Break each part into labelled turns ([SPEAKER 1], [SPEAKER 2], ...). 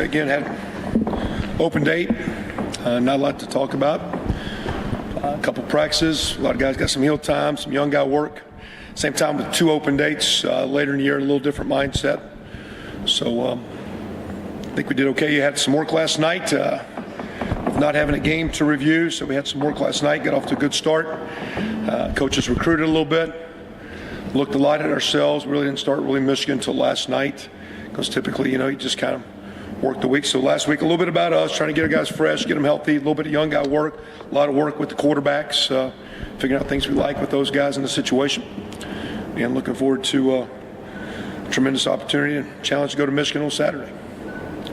[SPEAKER 1] again, had open date, not a lot to talk about. A couple practices, a lot of guys got some heel time, some young guy work. Same time with 2 open dates later in the year, a little different mindset. So I think we did okay. You had some work last night. Not having a game to review, so we had some work last night, got off to a good start. Coaches recruited a little bit, looked a lot at ourselves. We really didn't start Michigan until last night, because typically, you just kind of work the week. So last week, a little bit about us, trying to get our guys fresh, get them healthy, a little bit of young guy work, a lot of work with the quarterbacks, figuring out things we like with those guys in the situation. And looking forward to a tremendous opportunity and challenge to go to Michigan on Saturday.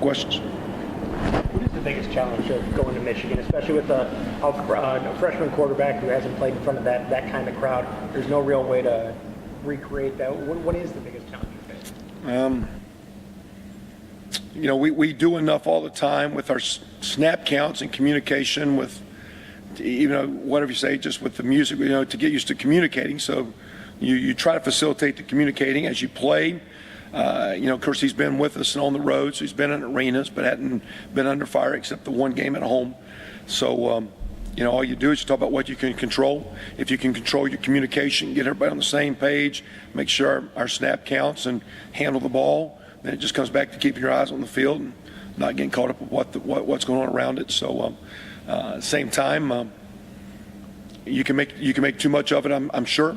[SPEAKER 1] Questions?
[SPEAKER 2] What is the biggest challenge of going to Michigan, especially with a freshman quarterback who hasn't played in front of that kind of crowd? There's no real way to recreate that. What is the biggest challenge you face?
[SPEAKER 1] We do enough all the time with our snap counts and communication with, whatever you say, just with the music, to get used to communicating. So you try to facilitate the communicating as you play. Of course, he's been with us and on the road, so he's been in arenas, but hadn't been under fire except the one game at home. So, all you do is you talk about what you can control. If you can control your communication, get everybody on the same page, make sure our snap counts and handle the ball, then it just comes back to keeping your eyes on the field and not getting caught up with what's going on around it. So, same time, you can make too much of it, I'm sure.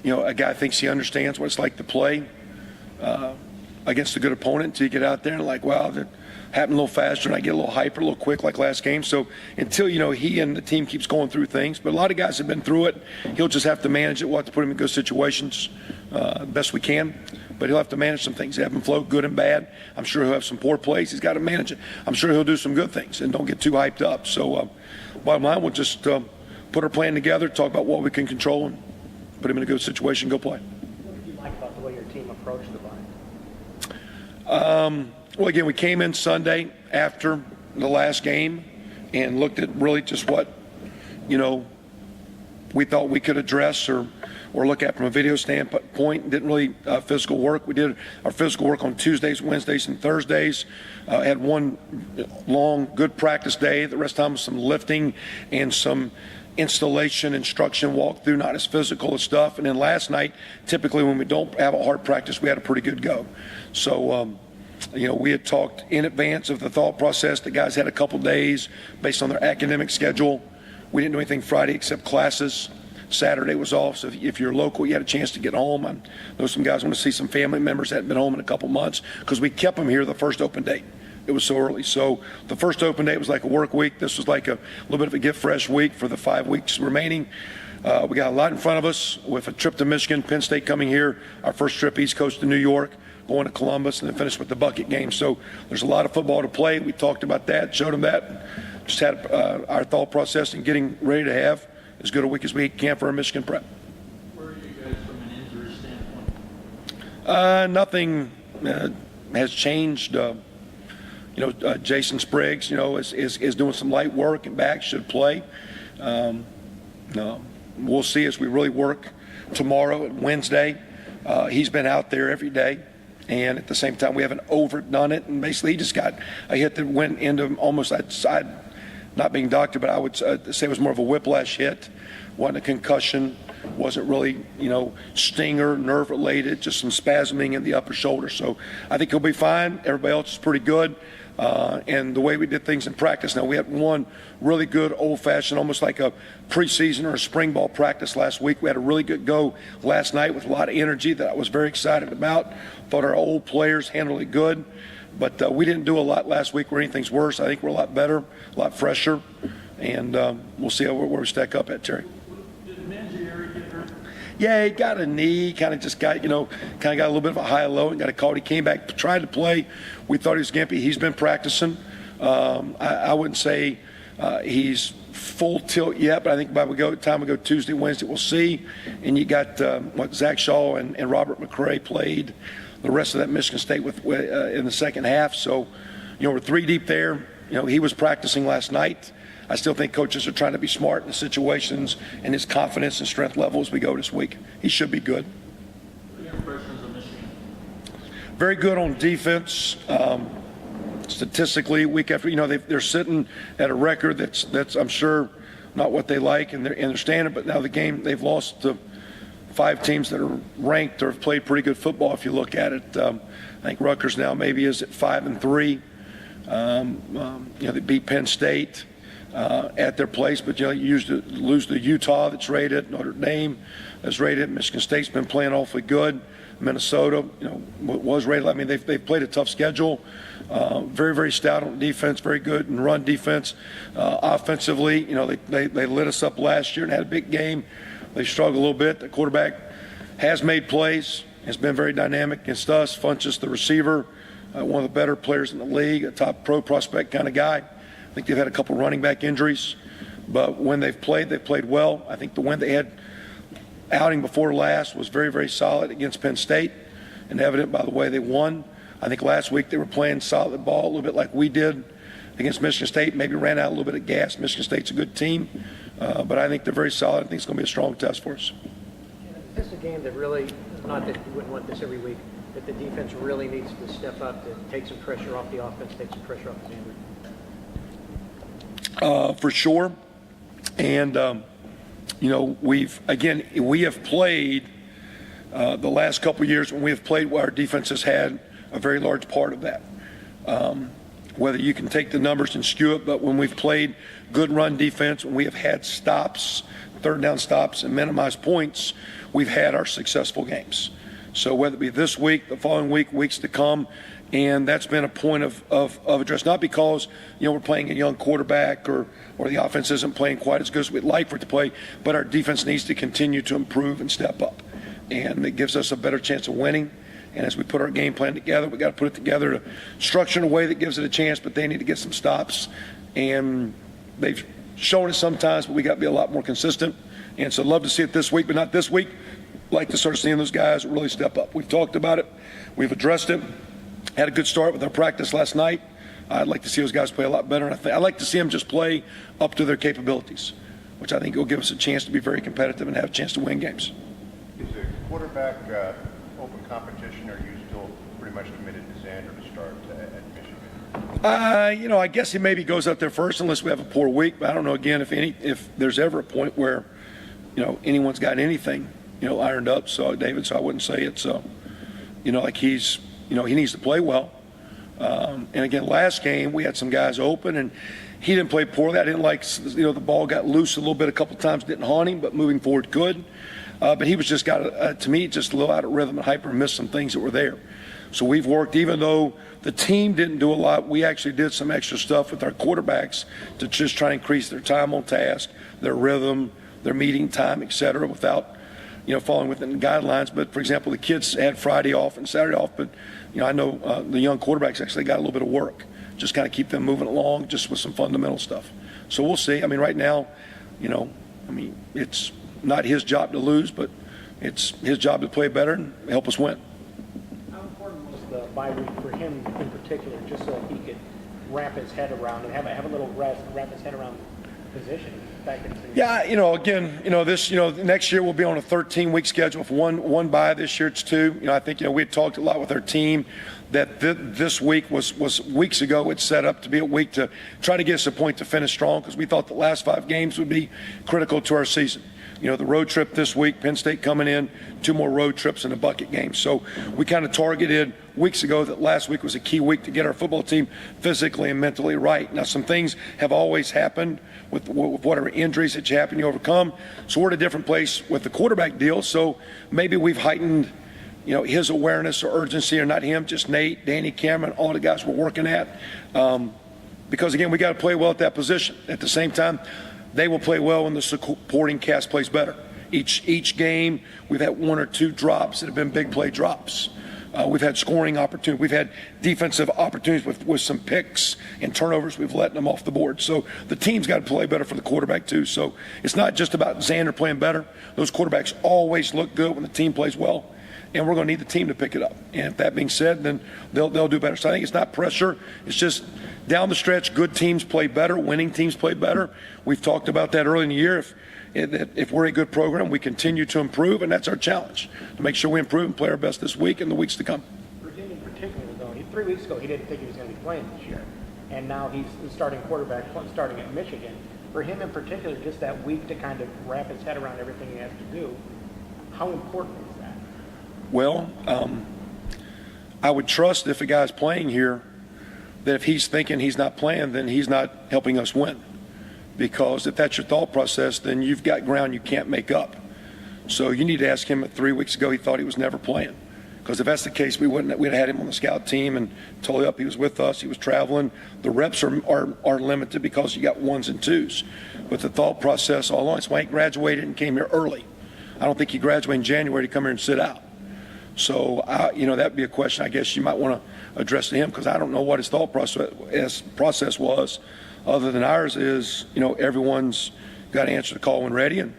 [SPEAKER 1] A guy thinks he understands what it's like to play against a good opponent until you get out there and wow, that happened a little faster and I get a little hyper, a little quick like last game. So until, he and the team keeps going through things. But a lot of guys have been through it. He'll just have to manage it. We'll have to put him in good situations best we can. But he'll have to manage some things. Ebb and flow, good and bad. I'm sure he'll have some poor plays. He's got to manage it. I'm sure he'll do some good things and don't get too hyped up. So bottom line, we'll just put our plan together, talk about what we can control, and put him in a good situation, go play.
[SPEAKER 2] What did you like about the way your team approached the bye?
[SPEAKER 1] Well, again, we came in Sunday after the last game and looked at really just what, we thought we could address or look at from a video standpoint. Didn't really physical work. We did our physical work on Tuesdays, Wednesdays, and Thursdays. Had one long, good practice day. The rest of the time was some lifting and some installation, instruction, walkthrough, not as physical as stuff. And then last night, typically when we don't have a hard practice, we had a pretty good go. So, we had talked in advance of the thought process. The guys had a couple days based on their academic schedule. We didn't do anything Friday except classes. Saturday was off, so if you're local, you had a chance to get home. I know some guys want to see some family members that hadn't been home in a couple months because we kept them here the first open date. It was so early. So the first open day was like a work week. This was like a little bit of a get fresh week for the 5 weeks remaining. We got a lot in front of us with a trip to Michigan, Penn State coming here, our first trip East Coast to New York, going to Columbus, and then finish with the bucket game. So there's a lot of football to play. We talked about that, showed them that, just had our thought process and getting ready to have as good a week as we can for our Michigan prep.
[SPEAKER 3] Where are you guys from an injury standpoint?
[SPEAKER 1] Nothing has changed. Jason Spriggs, is doing some light work and back, should play. We'll see as we really work tomorrow and Wednesday. He's been out there every day, and at the same time, we haven't overdone it. And basically, he just got a hit that went into almost, I'd not being doctor, but I would say it was more of a whiplash hit. Wasn't a concussion, wasn't really, stinger, nerve related, just some spasming in the upper shoulder. So I think he'll be fine. Everybody else is pretty good. And the way we did things in practice, now we had one really good old-fashioned, almost like a preseason or a spring ball practice last week. We had a really good go last night with a lot of energy that I was very excited about. Thought our old players handled it good. But we didn't do a lot last week where anything's worse. I think we're a lot better, a lot fresher, and we'll see where we stack up at, Terry.
[SPEAKER 3] Did Mangieri get hurt?
[SPEAKER 1] Yeah, he got a knee, kind of got a little bit of a high low and got a call. He came back, tried to play. We thought he was gimpy. He's been practicing. I wouldn't say he's full tilt yet, but I think by the time we go Tuesday, Wednesday, we'll see. And you got Zach Shaw and Robert McCray played the rest of that Michigan State with in the second half. So, we're 3 deep there. He was practicing last night. I still think coaches are trying to be smart in the situations and his confidence and strength level as we go this week. He should be good.
[SPEAKER 3] What are your impressions of Michigan?
[SPEAKER 1] very good on defense. Statistically, week after, they're sitting at a record that's I'm sure not what they like in their standard. But now the game they've lost to 5 teams that are ranked or have played pretty good football. If you look at it, I think Rutgers now maybe is at 5-3. They beat Penn State at their place, but you used to lose to Utah, that's rated. Notre Dame is rated. Michigan State's been playing awfully good. Minnesota, was rated. I mean, they've played a tough schedule. Very, very stout on defense. Very good in run defense. Offensively, they lit us up last year and had a big game. They struggled a little bit. The quarterback has made plays. Has been very dynamic against us. Funchess, the receiver, one of the better players in the league, a top pro prospect kind of guy. I think they've had a couple running back injuries, but when they've played well. I think the win they had outing before last was very, very solid against Penn State, and evident by the way they won. I think last week they were playing solid ball, a little bit like we did against Michigan State. Maybe ran out a little bit of gas. Michigan State's a good team, but I think they're very solid. I think it's going to be a strong test for us.
[SPEAKER 2] Is this a game that really, not that you wouldn't want this every week, that the defense really needs to step up to take some pressure off the offense, take some pressure off the Xander?
[SPEAKER 1] For sure. And, we have played the last couple of years when we have played where our defense has had a very large part of that. Whether you can take the numbers and skew it, but when we've played good run defense, when we have had stops, third down stops, and minimized points, we've had our successful games. So whether it be this week, the following week, weeks to come, and that's been a point of address, not because we're playing a young quarterback or the offense isn't playing quite as good as we'd like for it to play, but our defense needs to continue to improve and step up, and it gives us a better chance of winning. And as we put our game plan together, we got to put it together to structure in a way that gives it a chance, but they need to get some stops, and they've shown it sometimes, but we got to be a lot more consistent. And so I'd love to see it this week, but not this week. I'd like to start seeing those guys really step up. We've talked about it. We've addressed it. Had a good start with our practice last night. I'd like to see those guys play a lot better. And I'd like to see them just play up to their capabilities, which I think will give us a chance to be very competitive and have a chance to win games.
[SPEAKER 4] Is the quarterback open competition, or are you still pretty much committed to Xander to start at Michigan?
[SPEAKER 1] I guess he maybe goes out there first unless we have a poor week. But I don't know, again, if there's ever a point where, anyone's got anything, ironed up. So, David, I wouldn't say it's, like he's, he needs to play well. And again, last game we had some guys open and he didn't play poorly. I didn't like, the ball got loose a little bit a couple times, didn't haunt him, but moving forward good. But he was just to me, just a little out of rhythm and hyper and missed some things that were there. So we've worked, even though the team didn't do a lot, we actually did some extra stuff with our quarterbacks to just try and increase their time on task, their rhythm, their meeting time, et cetera, without, falling within the guidelines. But, for example, the kids had Friday off and Saturday off, but, I know the young quarterbacks actually got a little bit of work, just kind of keep them moving along just with some fundamental stuff. So we'll see. I mean, right now, it's not his job to lose, but it's his job to play better and help us win.
[SPEAKER 2] How important was the bye week for him in particular, just so he could wrap his head around and have a little rest, wrap his head around position?
[SPEAKER 1] Yeah, this, next year we'll be on a 13-week schedule. If one bye, this year it's 2. I think, we had talked a lot with our team that this week was weeks ago. It's set up to be a week to try to get us a point to finish strong because we thought the last 5 games would be critical to our season. The road trip this week, Penn State coming in, 2 more road trips and a bucket game. So we kind of targeted weeks ago that last week was a key week to get our football team physically and mentally right. Now, some things have always happened with whatever injuries that you happen to overcome. So we're at a different place with the quarterback deal. So maybe we've heightened, his awareness or urgency, or not him, just Nate, Danny, Cameron, all the guys we're working at. Because, again, we got to play well at that position. At the same time, they will play well when the supporting cast plays better. Each game, we've had 1 or 2 drops that have been big play drops. We've had scoring opportunities. We've had defensive opportunities with some picks and turnovers. We've let them off the board. So the team's got to play better for the quarterback too. So it's not just about Xander playing better. Those quarterbacks always look good when the team plays well, and we're going to need the team to pick it up. And if that being said, then they'll do better. So I think it's not pressure. It's just down the stretch, good teams play better, winning teams play better. We've talked about that early in the year. If we're a good program, we continue to improve, and that's our challenge, to make sure we improve and play our best this week and the weeks to come.
[SPEAKER 2] Virginia, in 3 weeks ago he didn't think he was going to be playing this year, and now he's the starting quarterback starting at Michigan. For him in particular, just that week to kind of wrap his head around everything he has to do, how important is that?
[SPEAKER 1] Well, I would trust if a guy's playing here that if he's thinking he's not playing, then he's not helping us win. Because if that's your thought process, then you've got ground you can't make up. So you need to ask him. 3 weeks ago, he thought he was never playing. Because if that's the case, we'd have had him on the scout team and totally up. He was with us. He was traveling. The reps are limited because you got ones and twos. But the thought process all along, it's why he graduated and came here early. I don't think he graduated in January to come here and sit out. So, that'd be a question I guess you might want to address to him, because I don't know what his thought process was, other than ours is, everyone's got to answer the call when ready. And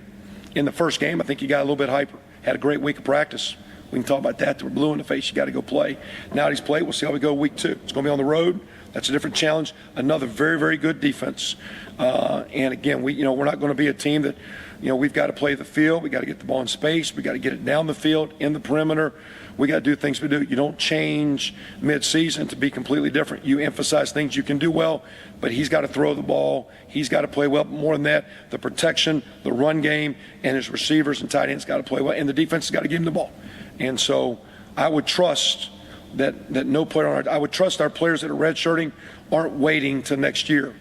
[SPEAKER 1] in the first game, I think he got a little bit hyper. Had a great week of practice. We can talk about that. We're blue in the face. You got to go play. Now that he's played, we'll see how we go week 2. It's going to be on the road. That's a different challenge. Another very, very good defense. And again, we're not going to be a team that, we've got to play the field. We got to get the ball in space. We got to get it down the field, in the perimeter. We got to do things we do. You don't change mid-season to be completely different. You emphasize things you can do well, but he's got to throw the ball. He's got to play well. More than that, the protection, the run game, and his receivers and tight ends got to play well, and the defense has got to give him the ball. And so I would trust that no player on I would trust our players that are redshirting aren't waiting till next year,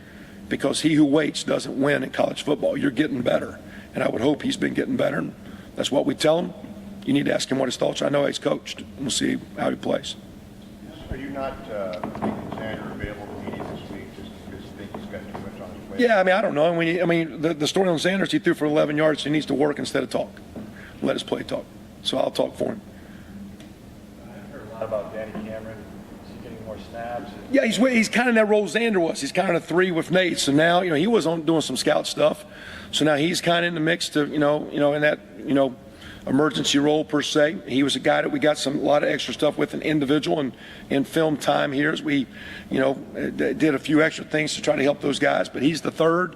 [SPEAKER 1] because he who waits doesn't win in college football. You're getting better, and I would hope he's been getting better. And that's what we tell him. You need to ask him what his thoughts are. I know he's coached. We'll see how he plays.
[SPEAKER 4] Are you not making Xander available to media this week just because you think he's got too much on his plate?
[SPEAKER 1] Yeah, I don't know. The story on Sanders, he threw for 11 yards. He needs to work instead of talk. Let his play talk. So I'll talk for him.
[SPEAKER 3] I've heard a lot about Danny Cameron. Is he getting more snaps?
[SPEAKER 1] Yeah, he's kind of in that role Xander was. He's kind of 3 with Nate. So now, he was on doing some scout stuff. So now he's kind of in the mix to, in that, emergency role per se. He was a guy that we got a lot of extra stuff with in individual and in film time here as we, did a few extra things to try to help those guys. But he's the third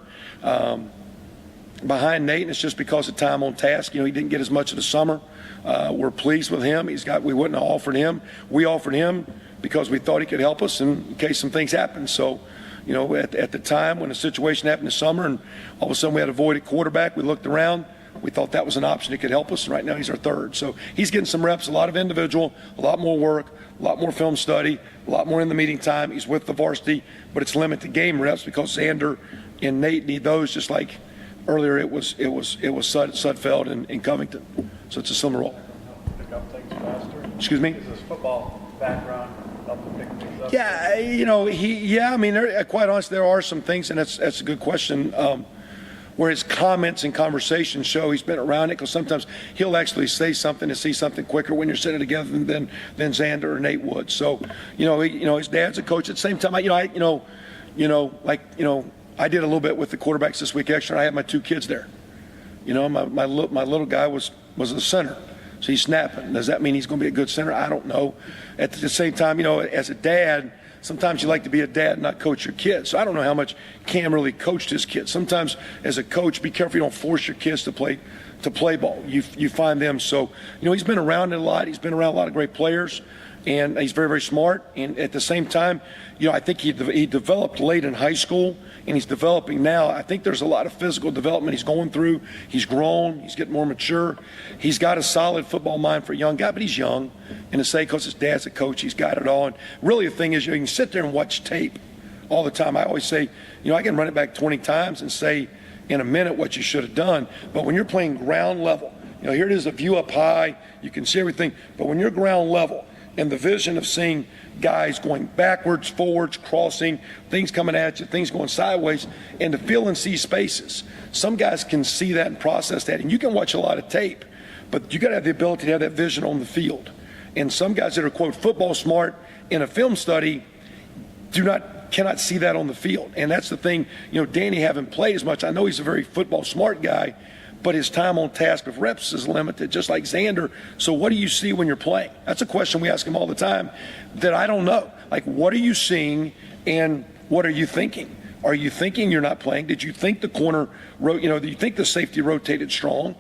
[SPEAKER 1] behind Nate, and it's just because of time on task. He didn't get as much of the summer. We're pleased with him. We wouldn't have offered him. We offered him because we thought he could help us in case some things happen. So, at the time when the situation happened this summer and all of a sudden we had a voided quarterback, we looked around. We thought that was an option that could help us, and right now he's our third. So he's getting some reps, a lot of individual, a lot more work, a lot more film study, a lot more in the meeting time. He's with the varsity, but it's limited game reps because Xander and Nate need those, just like earlier it was Sudfeld and Covington. So it's a similar role.
[SPEAKER 3] Pick up things faster?
[SPEAKER 1] Excuse me?
[SPEAKER 3] Is his football background help him pick things up?
[SPEAKER 1] Yeah, quite honestly, there are some things, and that's a good question. Where his comments and conversations show he's been around it, because sometimes he'll actually say something and see something quicker when you're sitting together than Xander or Nate would. So, his dad's a coach. At the same time, I did a little bit with the quarterbacks this week extra. And I had my 2 kids there. My little guy was the center, so he's snapping. Does that mean he's going to be a good center? I don't know. At the same time, as a dad, sometimes you like to be a dad and not coach your kids. So I don't know how much Cam really coached his kids. Sometimes as a coach, be careful you don't force your kids to play ball. You find them. So, he's been around it a lot. He's been around a lot of great players, and he's very, very smart. And at the same time, I think he developed late in high school, and he's developing now. I think there's a lot of physical development he's going through. He's grown. He's getting more mature. He's got a solid football mind for a young guy, but he's young. And to say because his dad's a coach, he's got it all. And really the thing is, you can sit there and watch tape all the time. I always say, I can run it back 20 times and say in a minute what you should have done. But when you're playing ground level, here it is, a view up high. You can see everything. But when you're ground level, and the vision of seeing guys going backwards, forwards, crossing, things coming at you, things going sideways, and to feel and see spaces. Some guys can see that and process that, and you can watch a lot of tape, but you got to have the ability to have that vision on the field. And some guys that are, quote, football smart in a film study cannot see that on the field. And that's the thing, Danny haven't played as much. I know he's a very football smart guy, but his time on task with reps is limited, just like Xander. So what do you see when you're playing? That's a question we ask him all the time that I don't know. Like, what are you seeing and what are you thinking? Are you thinking you're not playing? Did you think the corner, do you think the safety rotated strong?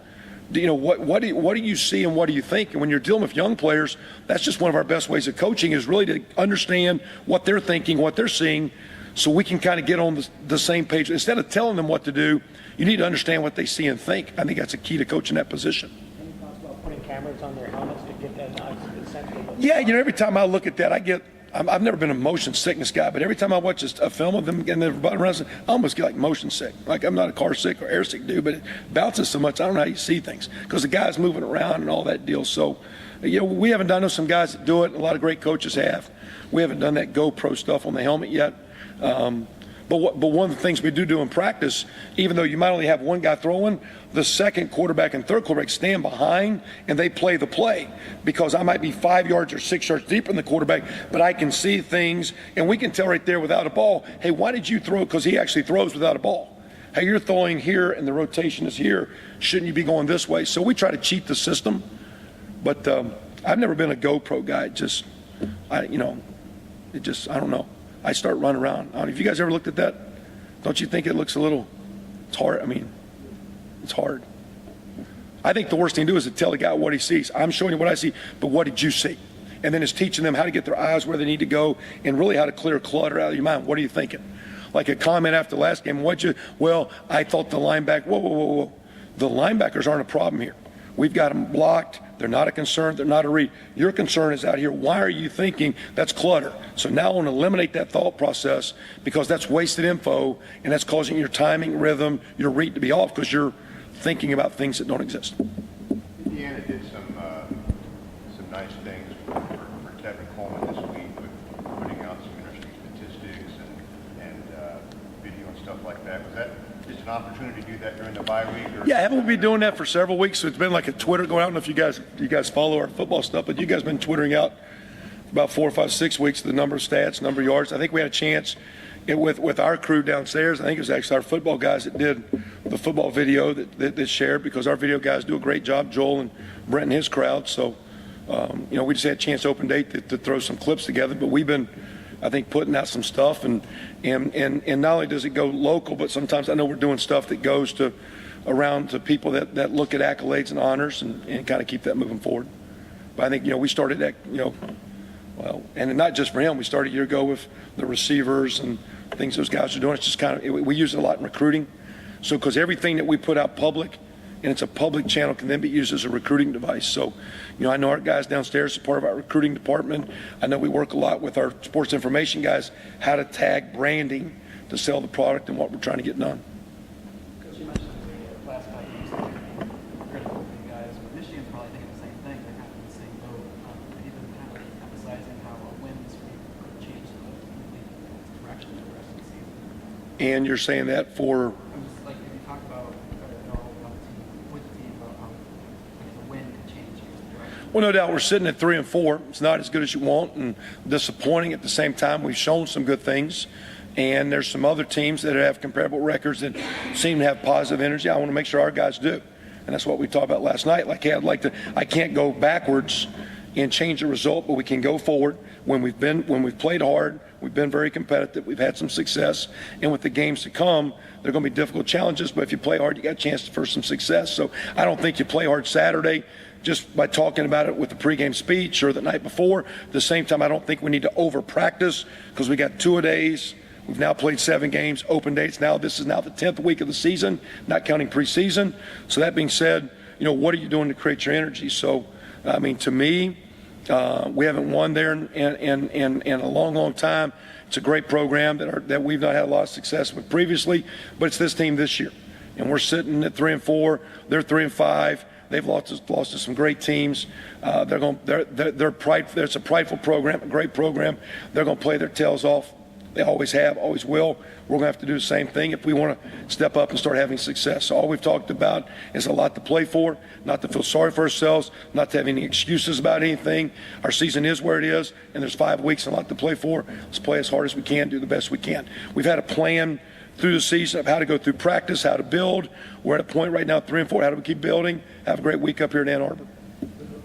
[SPEAKER 1] what do you see and what do you think? And when you're dealing with young players, that's just one of our best ways of coaching, is really to understand what they're thinking, what they're seeing, so we can kind of get on the same page. Instead of telling them what to do, you need to understand what they see and think. I think that's a key to coaching that position.
[SPEAKER 2] Any thoughts about putting cameras on their helmets to get that sense of
[SPEAKER 1] Yeah, every time I look at that, I've never been a motion sickness guy, but every time I watch a film of them getting their butt around, I almost get like motion sick. Like, I'm not a car sick or air sick dude, but it bounces so much, I don't know how you see things, because the guy's moving around and all that deal. So, we haven't done. There's some guys that do it. A lot of great coaches have. We haven't done that GoPro stuff on the helmet yet. But one of the things we do in practice, even though you might only have one guy throwing, the second quarterback and third quarterback stand behind and they play the play, because I might be 5 yards or 6 yards deep in the quarterback, but I can see things and we can tell right there without a ball, hey, why did you throw? Because he actually throws without a ball. Hey, you're throwing here and the rotation is here. Shouldn't you be going this way? So we try to cheat the system, but I've never been a GoPro guy. I don't know. I start running around. I don't know if you guys ever looked at that. Don't you think it looks it's hard? I mean, it's hard. I think the worst thing to do is to tell the guy what he sees. I'm showing you what I see, but what did you see? And then it's teaching them how to get their eyes where they need to go, and really how to clear clutter out of your mind. What are you thinking? Like a comment after the last game, well, I thought the linebacker, whoa. The linebackers aren't a problem here. We've got them blocked. They're not a concern. They're not a read. Your concern is out here. Why are you thinking? That's clutter. So now I want to eliminate that thought process, because that's wasted info, and that's causing your timing, rhythm, your read to be off, because you're thinking about things that don't exist.
[SPEAKER 4] Indiana did some nice things for Tevin Coleman this week with putting out some interesting statistics and video and stuff like that. Was that just an opportunity to do that during the bye week? Or?
[SPEAKER 1] Yeah, haven't we been doing that for several weeks? So it's been like a Twitter going out. I don't know if you guys follow our football stuff, but you guys been twittering out about 4 or 5, 6 weeks the number of stats, number of yards. I think we had a chance with our crew downstairs. I think it was actually our football guys that did the football video that shared, because our video guys do a great job, Joel and Brent and his crowd. So, we just had a chance open date to throw some clips together, but we've been, I think, putting out some stuff, and not only does it go local, but sometimes I know we're doing stuff that goes around to people that look at accolades and honors and kind of keep that moving forward. But I think, we started that, well, and not just for him, we started a year ago with the receivers and things those guys are doing. It's just kind of, we use it a lot in recruiting. So, because everything that we put out public, and it's a public channel, can then be used as a recruiting device. So, I know our guys downstairs are part of our recruiting department. I know we work a lot with our sports information guys, how to tag branding to sell the product and what we're trying to get done.
[SPEAKER 5] Coach, you mentioned the last 5 games have been critical for you guys, but Michigan's probably thinking the same thing. They're kind of in the same boat, even kind of emphasizing how a win this week could change the direction of the rest of the season.
[SPEAKER 1] And you're saying that for?
[SPEAKER 5] Just like if you talk about with the team about how the win could change your direction.
[SPEAKER 1] Well, no doubt we're sitting at 3 and 4. It's not as good as you want and disappointing. At the same time, we've shown some good things, and there's some other teams that have comparable records that seem to have positive energy. I want to make sure our guys do, and that's what we talked about last night. Like, hey, I can't go backwards and change the result, but we can go forward. When we've played hard, we've been very competitive, we've had some success, and with the games to come, they're going to be difficult challenges, but if you play hard, you got a chance for some success. So I don't think you play hard Saturday just by talking about it with the pregame speech or the night before. At the same time, I don't think we need to over practice, because we got 2-a-days. We've now played 7 games, open dates. This is now the 10th week of the season, not counting preseason. So that being said, what are you doing to create your energy? So, I mean, to me, we haven't won there in a long time. It's a great program that we've not had a lot of success with previously, but it's this team this year, and we're sitting at 3 and 4. They're 3 and 5. They've lost to some great teams. They're prideful. It's a prideful program, a great program. They're going to play their tails off. They always have, always will. We're going to have to do the same thing if we want to step up and start having success. So all we've talked about is a lot to play for, not to feel sorry for ourselves, not to have any excuses about anything. Our season is where it is, and there's 5 weeks and a lot to play for. Let's play as hard as we can, do the best we can. We've had a plan through the season of how to go through practice, how to build. We're at a point right now, 3 and 4. How do we keep building? Have a great week up here in Ann Arbor.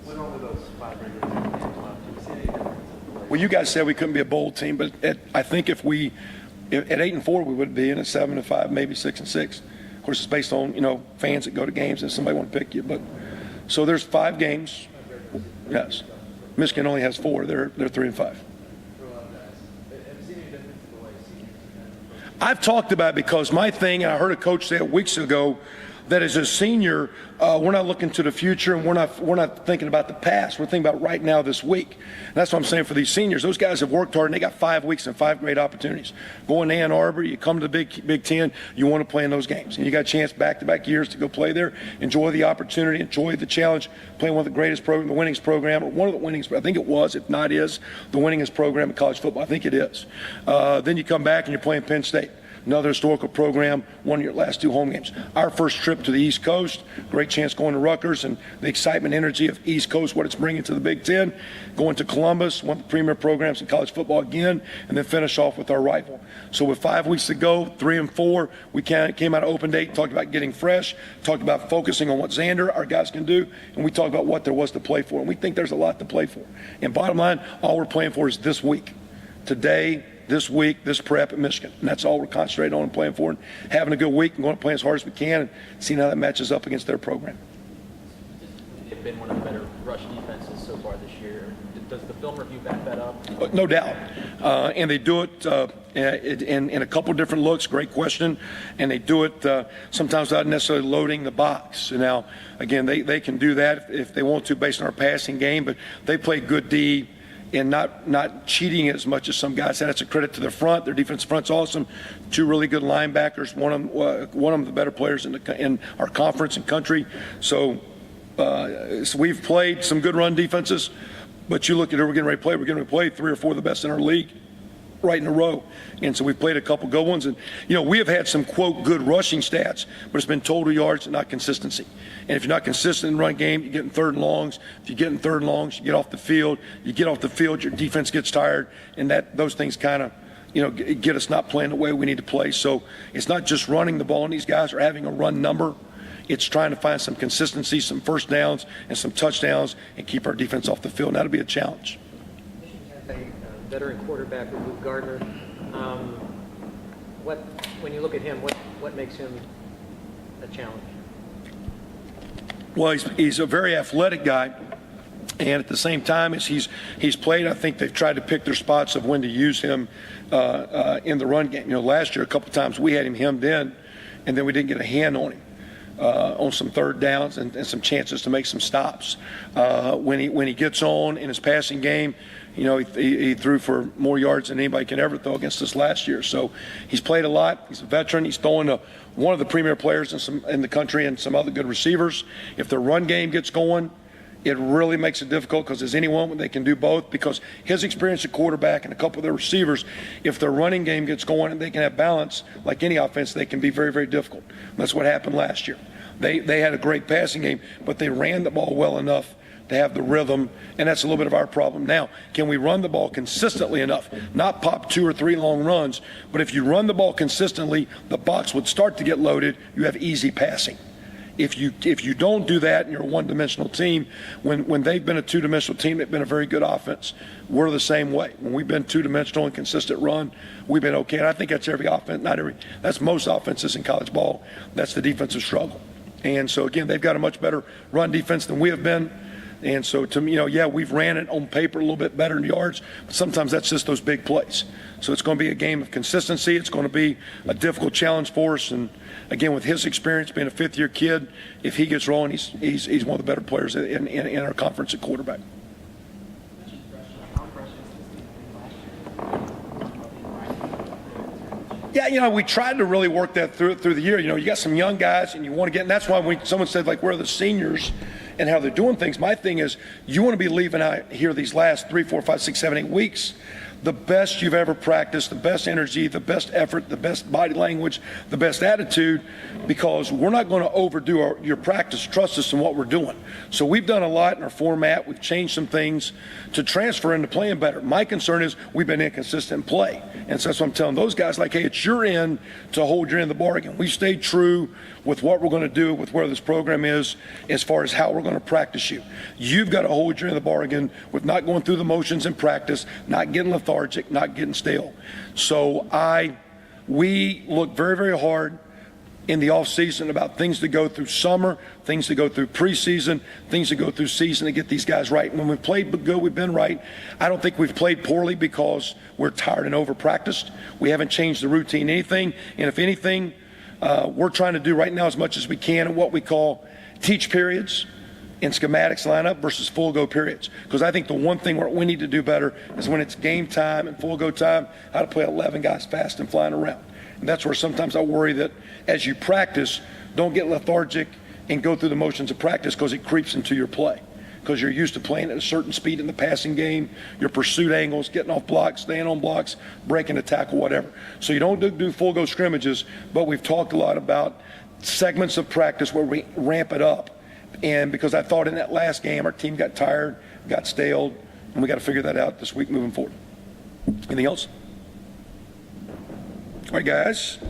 [SPEAKER 5] With only those 5 regular season games left, do you see any difference?
[SPEAKER 1] Well, you guys said we couldn't be a bowl team, but I think if at 8 and 4, we would be in at 7 and 5, maybe 6 and 6. Of course, it's based on, fans that go to games and somebody want to pick you. But so there's 5 games. Yes. Michigan only has 4. They're 3 and 5. I've talked about it because my thing, and I heard a coach say it weeks ago, that as a senior, we're not looking to the future and we're not thinking about the past. We're thinking about right now, this week. And that's what I'm saying for these seniors. Those guys have worked hard and they got 5 weeks and 5 great opportunities. Going to Ann Arbor, you come to the Big Ten, you want to play in those games. And you got a chance back-to-back years to go play there, enjoy the opportunity, enjoy the challenge, playing one of the greatest programs, the winningest program, or one of the winningest, I think it was, if not is, the winningest program in college football. I think it is. Then you come back and you're playing Penn State. Another historical program, one of your last 2 home games. Our first trip to the East Coast, great chance going to Rutgers and the excitement, energy of East Coast, what it's bringing to the Big Ten. Going to Columbus, one of the premier programs in college football again, and then finish off with our rival. So with 5 weeks to go, 3 and 4, we came out of open date, talked about getting fresh, talked about focusing on what Xander, our guys, can do, and we talked about what there was to play for. And we think there's a lot to play for. And bottom line, all we're playing for is this week. Today, this week, this prep at Michigan. And that's all we're concentrating on and playing for, and having a good week and going to play as hard as we can and seeing how that matches up against their program.
[SPEAKER 6] They've been one of the better rush defenses so far this year. Does the film review back that up?
[SPEAKER 1] No doubt. And they do it in a couple different looks. Great question. And they do it sometimes without necessarily loading the box. So now, again, they can do that if they want to based on our passing game, but they play good D and not cheating as much as some guys. That's a credit to their front. Their defensive front's awesome. 2 really good linebackers. One of them the better players in our conference and country. So we've played some good run defenses, but you look at who we're getting ready to play. We're going to play 3 or 4 of the best in our league right in a row. And so we've played a couple good ones. And, we have had some, quote, good rushing stats, but it's been total yards and not consistency. And if you're not consistent in the run game, you get in 3rd and longs. If you get in 3rd and longs, you get off the field. You get off the field, your defense gets tired. And those things kind of, get us not playing the way we need to play. So it's not just running the ball, and these guys are having a run number. It's trying to find some consistency, some first downs and some touchdowns, and keep our defense off the field. And that'll be a challenge.
[SPEAKER 7] A veteran quarterback with Luke Gardner. When you look at him, what makes him a challenge?
[SPEAKER 1] Well, he's a very athletic guy, and at the same time as he's played, I think they've tried to pick their spots of when to use him in the run game. Last year a couple times we had him hemmed in, and then we didn't get a hand on him on some 3rd downs and some chances to make some stops. When he gets on in his passing game, he threw for more yards than anybody can ever throw against us last year. So he's played a lot. He's a veteran. He's throwing to one of the premier players in the country and some other good receivers. If their run game gets going, it really makes it difficult because there's anyone they can do both, because his experience at quarterback and a couple of their receivers, if their running game gets going and they can have balance like any offense, they can be very, very difficult. And that's what happened last year. They had a great passing game, but they ran the ball well enough to have the rhythm, and that's a little bit of our problem. Now, can we run the ball consistently enough? Not pop 2 or 3 long runs, but if you run the ball consistently, the box would start to get loaded. You have easy passing. If you don't do that and you're a one-dimensional team, when they've been a two-dimensional team, they've been a very good offense. We're the same way. When we've been two-dimensional and consistent run, we've been okay. And I think that's every offense, that's most offenses in college ball. That's the defensive struggle. And so, again, they've got a much better run defense than we have been. And so, to me, we've ran it on paper a little bit better in yards, but sometimes that's just those big plays. So it's going to be a game of consistency. It's going to be a difficult challenge for us. And, again, with his experience being a 5th-year kid, if he gets rolling, he's one of the better players in our conference at quarterback. Yeah, we tried to really work that through the year. You got some young guys, and you want to get, and that's why when someone said, where are the seniors and how they're doing things, my thing is you want to be leaving out here these last 3, 4, 5, 6, 7, 8 weeks the best you've ever practiced, the best energy, the best effort, the best body language, the best attitude, because we're not going to overdo your practice. Trust us in what we're doing. So we've done a lot in our format. We've changed some things to transfer into playing better. My concern is we've been inconsistent in play. And so that's what I'm telling those guys, hey, it's your end to hold your end of the bargain. We've stayed true with what we're going to do, with where this program is, as far as how we're going to practice you. You've got to hold your end of the bargain with not going through the motions in practice, not getting lethargic, not getting stale. So we look very, very hard in the offseason about things to go through summer, things to go through preseason, things to go through season to get these guys right. When we've played good, we've been right. I don't think we've played poorly because we're tired and over-practiced. We haven't changed the routine, anything. And if anything, we're trying to do right now as much as we can in what we call teach periods and schematics lineup versus full go periods. Because I think the one thing we need to do better is when it's game time and full go time, how to play 11 guys fast and flying around. And that's where sometimes I worry that as you practice, don't get lethargic and go through the motions of practice because it creeps into your play. Because you're used to playing at a certain speed in the passing game, your pursuit angles, getting off blocks, staying on blocks, breaking the tackle, whatever. So you don't do full go scrimmages, but we've talked a lot about segments of practice where we ramp it up. And because I thought in that last game, our team got tired, got staled, and we got to figure that out this week moving forward. Anything else? All right, guys.